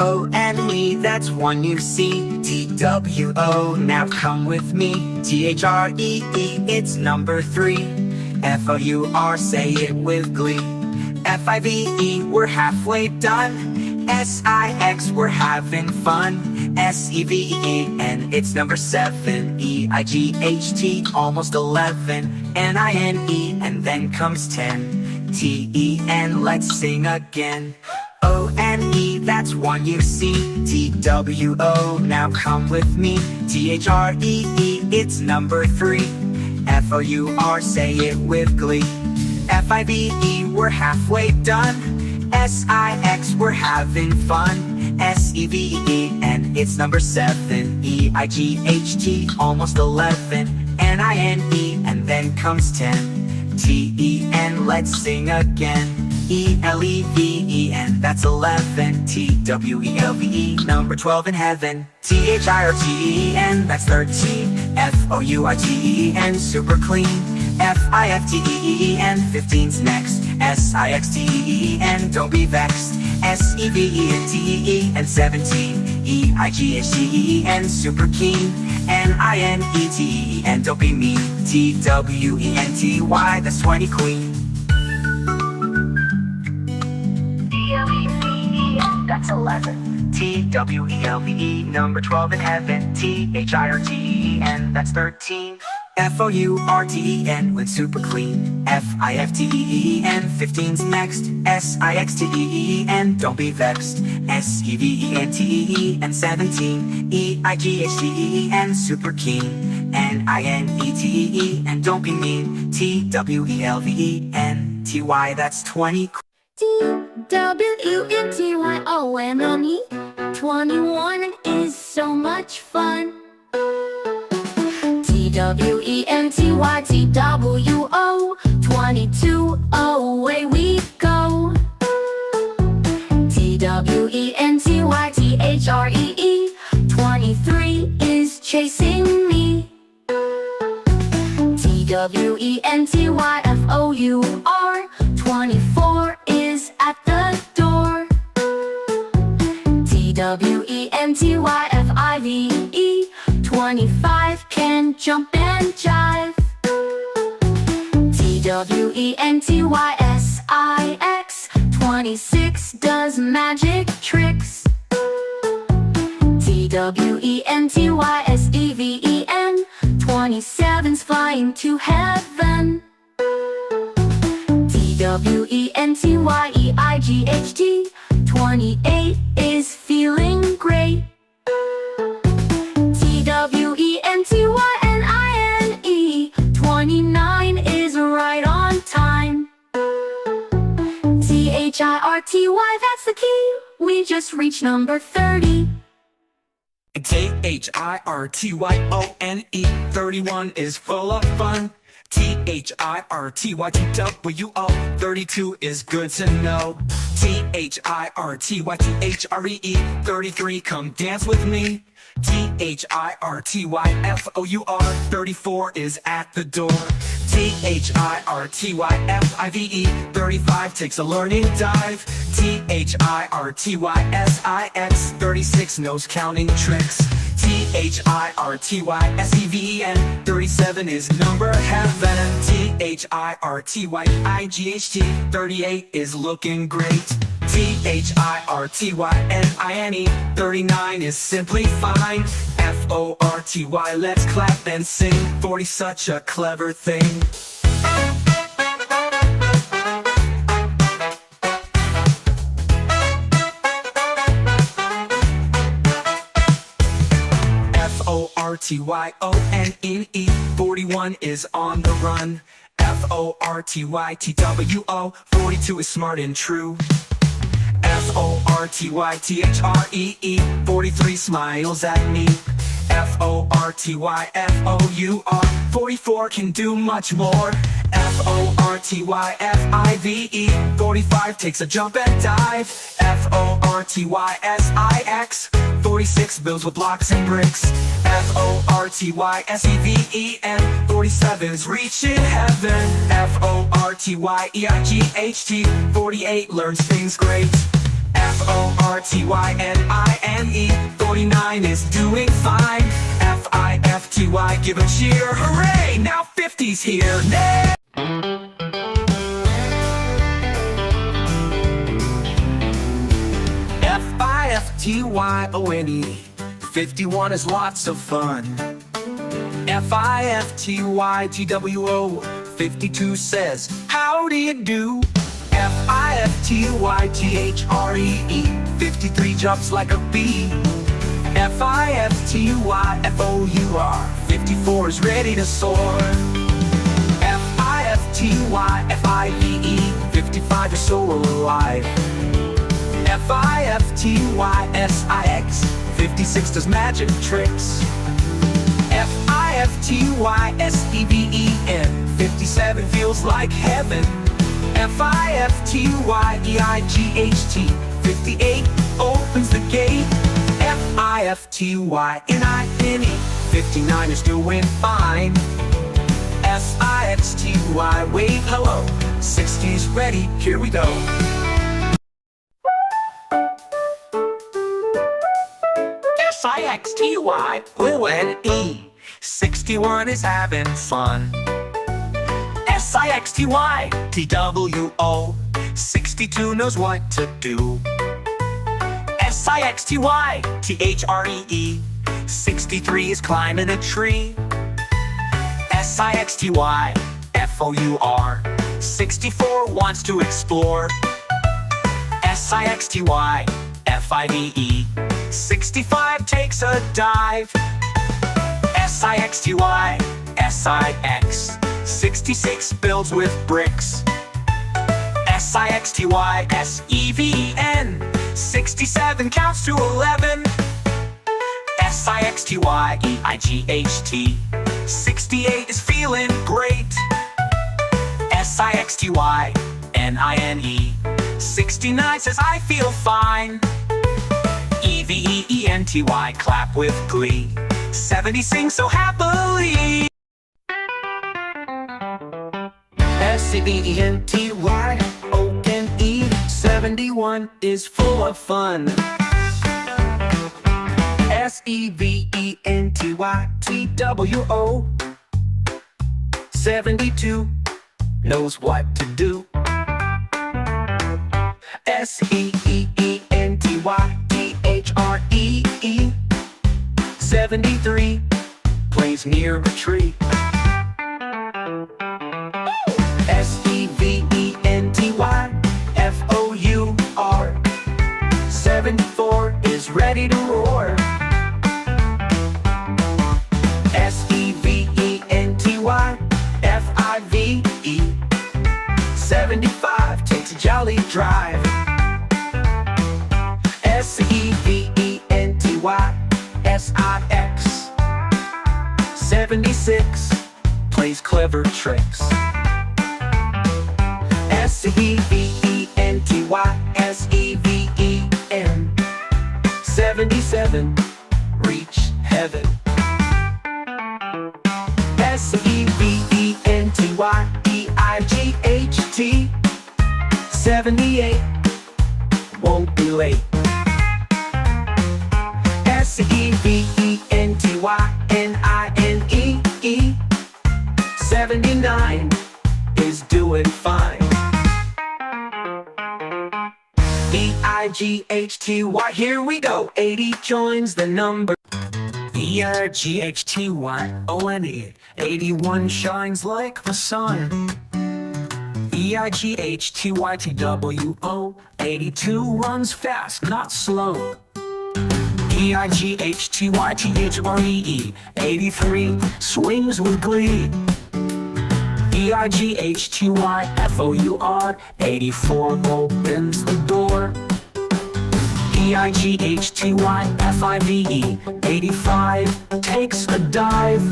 O-N-E, that's one you see. T-W-O, now come with me. T-H-R-E-E, it's number 3. F-O-U-R, say it with glee. F-I-V-E, we're halfway done. S-I-X, we're having fun. S-E-V-E-N, it's number 7. E-I-G-H-T, almost 11. N-I-N-E, and then comes 10. T-E-N, let's sing again. O-N-E, that's one you see. T-W-O, now come with me. T-H-R-E-E, it's number 3. F-O-U-R, say it with glee. F-I-V-E, we're halfway done. S-I-X, we're having fun. S-E-V-E-N, it's number 7. E-I-G-H-T, almost 11. N-I-N-E, and then comes 10. T-E-N, let's sing again. E-L-E-V-E-N, that's 11. T-W-E-L-V-E, number 12 in heaven. T-H-I-R-T-E-N, that's 13. F-O-U-R-T-E-N, super clean. F-I-F-T-E-E-N, 15's next. S-I-X-T-E-E-N, don't be vexed. S-E-V-E-N-T-E-E-N, 17. E-I-G-H-T-E-E-N, super keen. N-I-N-E-T-E-N, don't be mean. T-W-E-N-T-Y, that's 20 queen. T-L-E-V-E-N, that's 11. T-W-E-L-V-E, number 12 in heaven. T-H-I-R-T-E-N, that's 13. F-O-U-R-T-E-N, with super clean. F-I-F-T-E-E-N, 15's next. S-I-X-T-E-E-N, don't be vexed. S-E-V-E-N-T-E-E-N, 17. E-I-G-H-T-E-E-N, super keen. N-I-N-E-T-E-E-N, don't be mean. T-W-E-L-V-E-N-T-Y, that's 20. T-W-E-N-T-Y-O-N-E, 21 is so much fun. T-W-E-N-T-Y, T-W-O, 22, away we go. T-W-E-N-T-Y, T-H-R-E-E, 23 is chasing me. T-W-E-N-T-Y, F-O-U-R, 24 is at the door. T-W-E-N-T-Y, F-I-V-E, 25 can jump and jive. T-W-E-N-T-Y-S-I-X, 26 does magic tricks. T-W-E-N-T-Y-S-E-V-E-N, 27's flying to heaven. T-W-E-N-T-Y-E-I-G-H-T, 28 is feeling great. T-W-E-N-T-Y-N-I-N-E, 29 is right on time. T-H-I-R-T-Y, that's the key. We just reached number 30. T-H-I-R-T-Y-O-N-E, 31 is full of fun. T-H-I-R-T-Y-T-W-O, 32 is good to know. T-H-I-R-T-Y-T-H-R-E-E, 33, come dance with me. T-H-I-R-T-Y-F-O-U-R, 34 is at the door. T-H-I-R-T-Y-F-I-V-E, 35 takes a learning dive. T-H-I-R-T-Y-S-I-X, 36 knows counting tricks. T-H-I-R-T-Y-S-E-V-E-N, 37 is number heaven. T-H-I-R-T-Y-I-G-H-T, 38 is looking great. T-H-I-R-T-Y-N-I-N-E, 39 is simply fine. F-O-R-T-Y, let's clap and sing. 40's such a clever thing. F-O-R-T-Y-O-N-E, 41 is on the run. F-O-R-T-Y-T-W-O, 42 is smart and true. F-O-R-T-Y-T-H-R-E-E, 43 smiles at me. F-O-R-T-Y-F-O-U-R, 44 can do much more. F-O-R-T-Y-F-I-V-E, 45 takes a jump and dive. F-O-R-T-Y-S-I-X, 46 builds with blocks and bricks. F-O-R-T-Y-S-E-V-E-N, 47's reaching heaven. F-O-R-T-Y-E-I-G-H-T, 48 learns things great. F-O-R-T-Y-N-I-N-E. 49 is doing fine. F-I-F-T-Y, give a cheer, hooray! Now 50's here, next! F-I-F-T-Y-O-N-E. 51 is lots of fun. F-I-F-T-Y-T-W-O. 52 says, how do you do? F-I-F-T-Y-T-H-R-E-E. 53 jumps like a bee. F-I-F-T-Y-F-O-U-R. 54 is ready to soar. F-I-F-T-Y-F-I-V-E. 55 is so alive. F-I-F-T-Y-S-I-X. 56 does magic tricks. F-I-F-T-Y-S-E-V-E-N. 57 feels like heaven. F-I-F-T-Y-E-I-G-H-T. 58 opens the gate. F-I-F-T-Y-N-I-N-E. 59 is doing fine. S-I-X-T-Y, wait, hello. 60's ready, here we go. S-I-X-T-Y-O-N-E. 61 is having fun. S-I-X-T-Y-T-W-O. 62 knows what to do. S-I-X-T-Y-T-H-R-E-E. 63 is climbing a tree. S-I-X-T-Y-F-O-U-R. 64 wants to explore. S-I-X-T-Y-F-I-V-E. 65 takes a dive. S-I-X-T-Y-S-I-X. 66 builds with bricks. S-I-X-T-Y-S-E-V-E-N. 67 counts to 11. S-I-X-T-Y-E-I-G-H-T. 68 is feeling great. S-I-X-T-Y-N-I-N-E. 69 says I feel fine. E-V-E-E-N-T-Y, clap with glee. 70 sings so happily. S-E-V-E-N-T-Y-O-N-E. 71 is full of fun. S-E-V-E-N-T-Y-T-W-O. 72 knows what to do. S-E-E-E-N-T-Y-T-H-R-E-E. 73 plays near a tree. S-E-V-E-N-T-Y-F-O-U-R. 74 is ready to roar. S-E-V-E-N-T-Y-F-I-V-E. 75 takes a jolly drive. S-E-V-E-N-T-Y-S-I-X. 76 plays clever tricks. S-E-V-E-N-T-Y-S-E-V-E-N. 77 reach heaven. S-E-V-E-N-T-Y-E-I-G-H-T. 78 won't be late. S-E-V-E-N-T-Y-N-I-N-E-E. 79 is doing fine. E-I-G-H-T-Y, here we go. 80 joins the number. E-I-G-H-T-Y-O-N-E. 81 shines like the sun. E-I-G-H-T-Y-T-W-O. 82 runs fast, not slow. E-I-G-H-T-Y-T-H-R-E-E. 83 swings with glee. E-I-G-H-T-Y-F-O-U-R. 84 opens the door. E-I-G-H-T-Y-F-I-V-E. 85 takes a dive.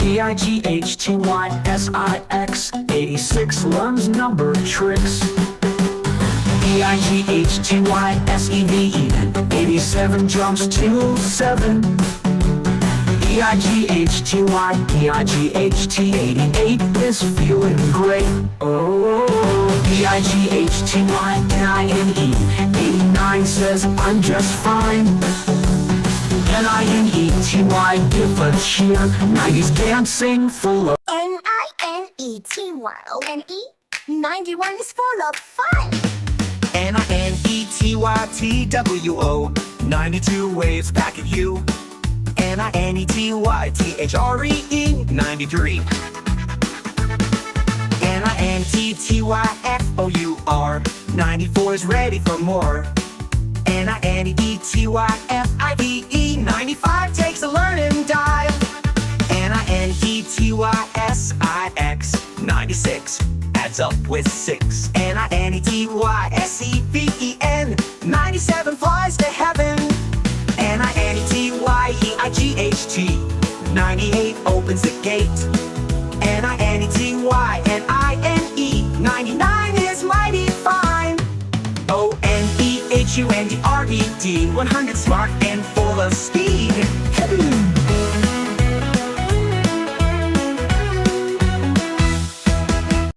E-I-G-H-T-Y-S-I-X. 86 learns number tricks. E-I-G-H-T-Y-S-E-V-E. 87 jumps to 7. E-I-G-H-T-Y-E-I-G-H-T. 88 is feeling great. Oh, E-I-G-H-T-Y-N-I-N-E. says I'm just fine. N-I-N-E-T-Y, give a cheer. 90s dancing full of N-I-N-E-T-Y-O-N-E 91 is full of fun. N-I-N-E-T-Y-T-W-O, 92 waves back at you. N-I-N-E-T-Y-T-H-R-E-E, 93. N-I-N-T-T-Y-F-O-U-R, 94 is ready for more. N-I-N-E-T-Y-F-I-V-E, 95 takes a learning dive. N-I-N-T-T-Y-S-I-X, 96 adds up with 6. N-I-N-E-T-Y-S-E-V-E-N, 97 flies to heaven. N-I-N-E-T-Y-E-I-G-H-T, 98 opens the gate. N-I-N-E-T-Y-N-I-N-E, 99 is mighty fine. O-N-E-H-U-N-D-R-E-D, 100 smart and full of speed.